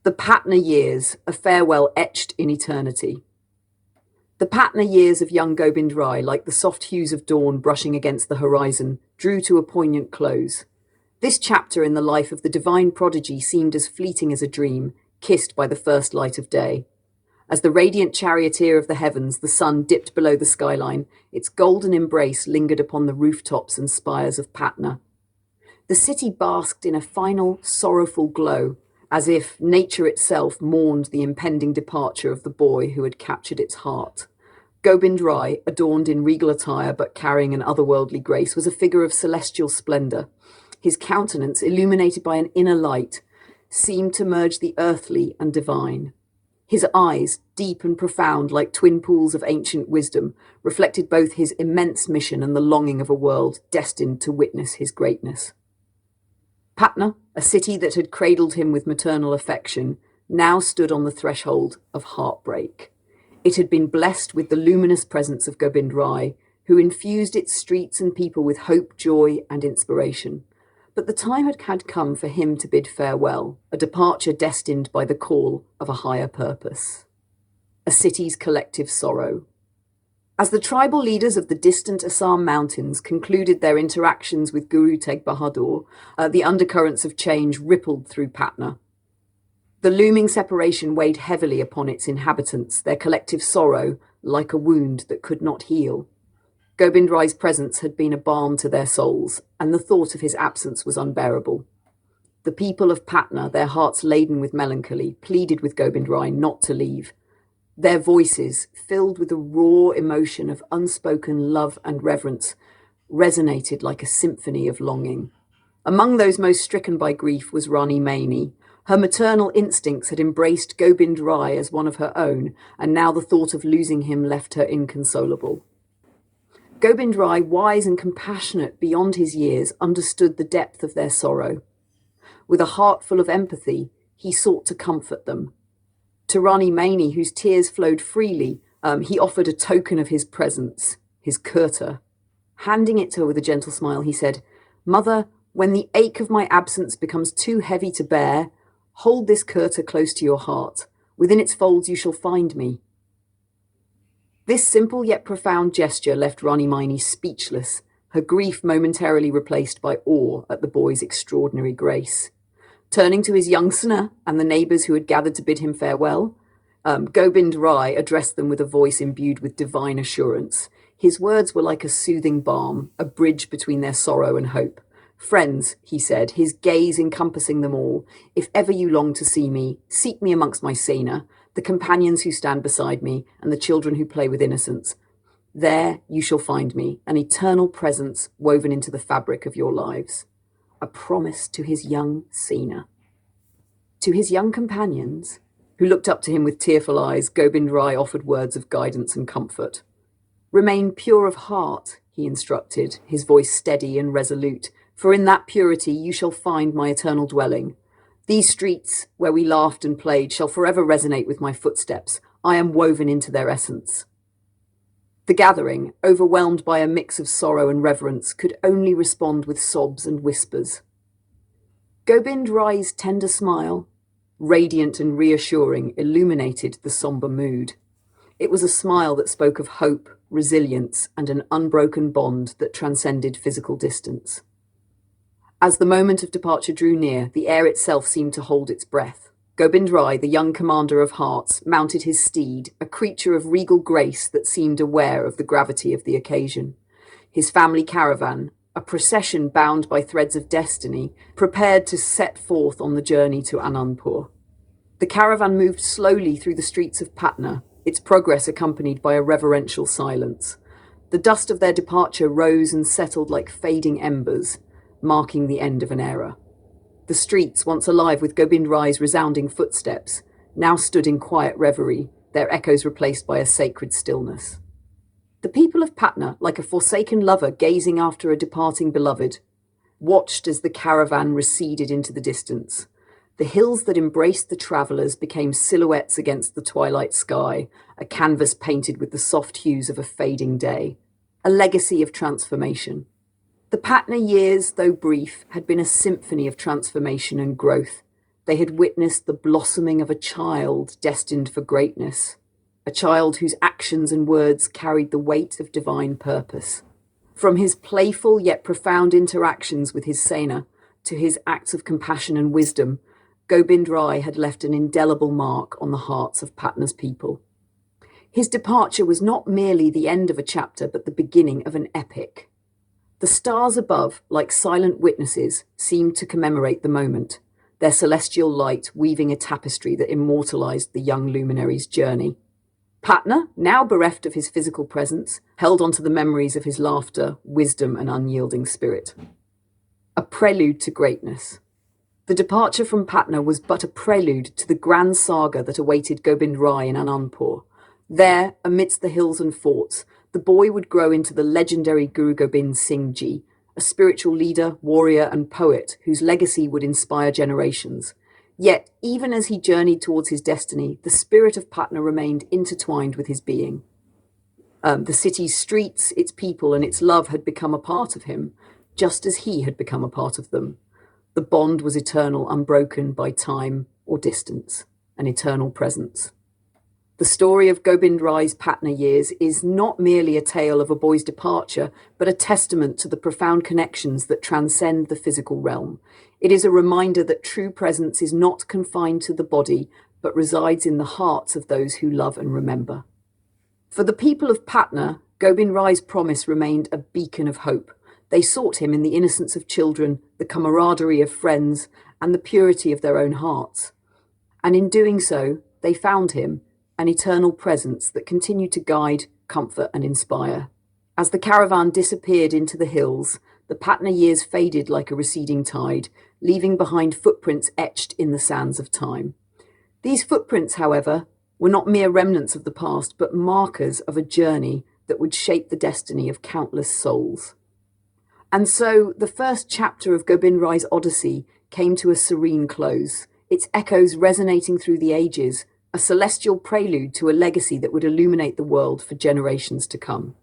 The Patna years, a farewell etched in eternity. The Patna years of young Gobind Rai, like the soft hues of dawn brushing against the horizon, drew to a poignant close. This chapter in the life of the divine prodigy seemed as fleeting as a dream, kissed by the first light of day. As the radiant charioteer of the heavens, the sun dipped below the skyline, its golden embrace lingered upon the rooftops and spires of Patna. The city basked in a final, sorrowful glow, as if nature itself mourned the impending departure of the boy who had captured its heart. Gobind Rai, adorned in regal attire but carrying an otherworldly grace, was a figure of celestial splendor. His countenance, illuminated by an inner light, seemed to merge the earthly and divine. His eyes, deep and profound like twin pools of ancient wisdom, reflected both his immense mission and the longing of a world destined to witness his greatness. Patna, a city that had cradled him with maternal affection, now stood on the threshold of heartbreak. It had been blessed with the luminous presence of Gobind Rai, who infused its streets and people with hope, joy, and inspiration. But the time had come for him to bid farewell, a departure destined by the call of a higher purpose. A city's collective sorrow. As the tribal leaders of the distant Assam mountains concluded their interactions with Guru Tegh Bahadur, the undercurrents of change rippled through Patna. The looming separation weighed heavily upon its inhabitants, their collective sorrow like a wound that could not heal. Gobind Rai's presence had been a balm to their souls, and the thought of his absence was unbearable. The people of Patna, their hearts laden with melancholy, pleaded with Gobind Rai not to leave. Their voices, filled with a raw emotion of unspoken love and reverence, resonated like a symphony of longing. Among those most stricken by grief was Rani Maini. Her maternal instincts had embraced Gobind Rai as one of her own, and now the thought of losing him left her inconsolable. Gobind Rai, wise and compassionate beyond his years, understood the depth of their sorrow. With a heart full of empathy, he sought to comfort them. To Rani Maini, whose tears flowed freely, he offered a token of his presence, his kurta. Handing it to her with a gentle smile, he said, "Mother, when the ache of my absence becomes too heavy to bear, hold this kurta close to your heart. Within its folds you shall find me." This simple yet profound gesture left Rani Maini speechless, her grief momentarily replaced by awe at the boy's extraordinary grace. Turning to his young Sna and the neighbours who had gathered to bid him farewell, Gobind Rai addressed them with a voice imbued with divine assurance. His words were like a soothing balm, a bridge between their sorrow and hope. "Friends," he said, his gaze encompassing them all, "if ever you long to see me, seek me amongst my Sena, the companions who stand beside me, and the children who play with innocence. There you shall find me, an eternal presence woven into the fabric of your lives." A promise to his young Sena. To his young companions, who looked up to him with tearful eyes, Gobind Rai offered words of guidance and comfort. "Remain pure of heart," he instructed, his voice steady and resolute, "for in that purity you shall find my eternal dwelling. These streets, where we laughed and played, shall forever resonate with my footsteps. I am woven into their essence." The gathering, overwhelmed by a mix of sorrow and reverence, could only respond with sobs and whispers. Gobind Rai's tender smile, radiant and reassuring, illuminated the somber mood. It was a smile that spoke of hope, resilience, and an unbroken bond that transcended physical distance. As the moment of departure drew near, the air itself seemed to hold its breath. Gobind Rai, the young commander of hearts, mounted his steed, a creature of regal grace that seemed aware of the gravity of the occasion. His family caravan, a procession bound by threads of destiny, prepared to set forth on the journey to Anandpur. The caravan moved slowly through the streets of Patna, its progress accompanied by a reverential silence. The dust of their departure rose and settled like fading embers, marking the end of an era. The streets, once alive with Gobind Rai's resounding footsteps, now stood in quiet reverie, their echoes replaced by a sacred stillness. The people of Patna, like a forsaken lover gazing after a departing beloved, watched as the caravan receded into the distance. The hills that embraced the travellers became silhouettes against the twilight sky, a canvas painted with the soft hues of a fading day, a legacy of transformation. The Patna years, though brief, had been a symphony of transformation and growth. They had witnessed the blossoming of a child destined for greatness, a child whose actions and words carried the weight of divine purpose. From his playful yet profound interactions with his Sena to his acts of compassion and wisdom, Gobind Rai had left an indelible mark on the hearts of Patna's people. His departure was not merely the end of a chapter, but the beginning of an epic. The stars above, like silent witnesses, seemed to commemorate the moment, their celestial light weaving a tapestry that immortalized the young luminary's journey. Patna, now bereft of his physical presence, held on to the memories of his laughter, wisdom, and unyielding spirit. A prelude to greatness. The departure from Patna was but a prelude to the grand saga that awaited Gobind Rai in Anandpur. There, amidst the hills and forts, the boy would grow into the legendary Guru Gobind Singh Ji, a spiritual leader, warrior, and poet whose legacy would inspire generations. Yet, even as he journeyed towards his destiny, the spirit of Patna remained intertwined with his being. The city's streets, its people, and its love had become a part of him, just as he had become a part of them. The bond was eternal, unbroken by time or distance, an eternal presence. The story of Gobind Rai's Patna years is not merely a tale of a boy's departure, but a testament to the profound connections that transcend the physical realm. It is a reminder that true presence is not confined to the body, but resides in the hearts of those who love and remember. For the people of Patna, Gobind Rai's promise remained a beacon of hope. They sought him in the innocence of children, the camaraderie of friends, and the purity of their own hearts. And in doing so, they found him, an eternal presence that continued to guide, comfort, and inspire. As the caravan disappeared into the hills, the Patna years faded like a receding tide, leaving behind footprints etched in the sands of time. These footprints, however, were not mere remnants of the past, but markers of a journey that would shape the destiny of countless souls. And so, the first chapter of Gobind Rai's Odyssey came to a serene close, its echoes resonating through the ages, a celestial prelude to a legacy that would illuminate the world for generations to come.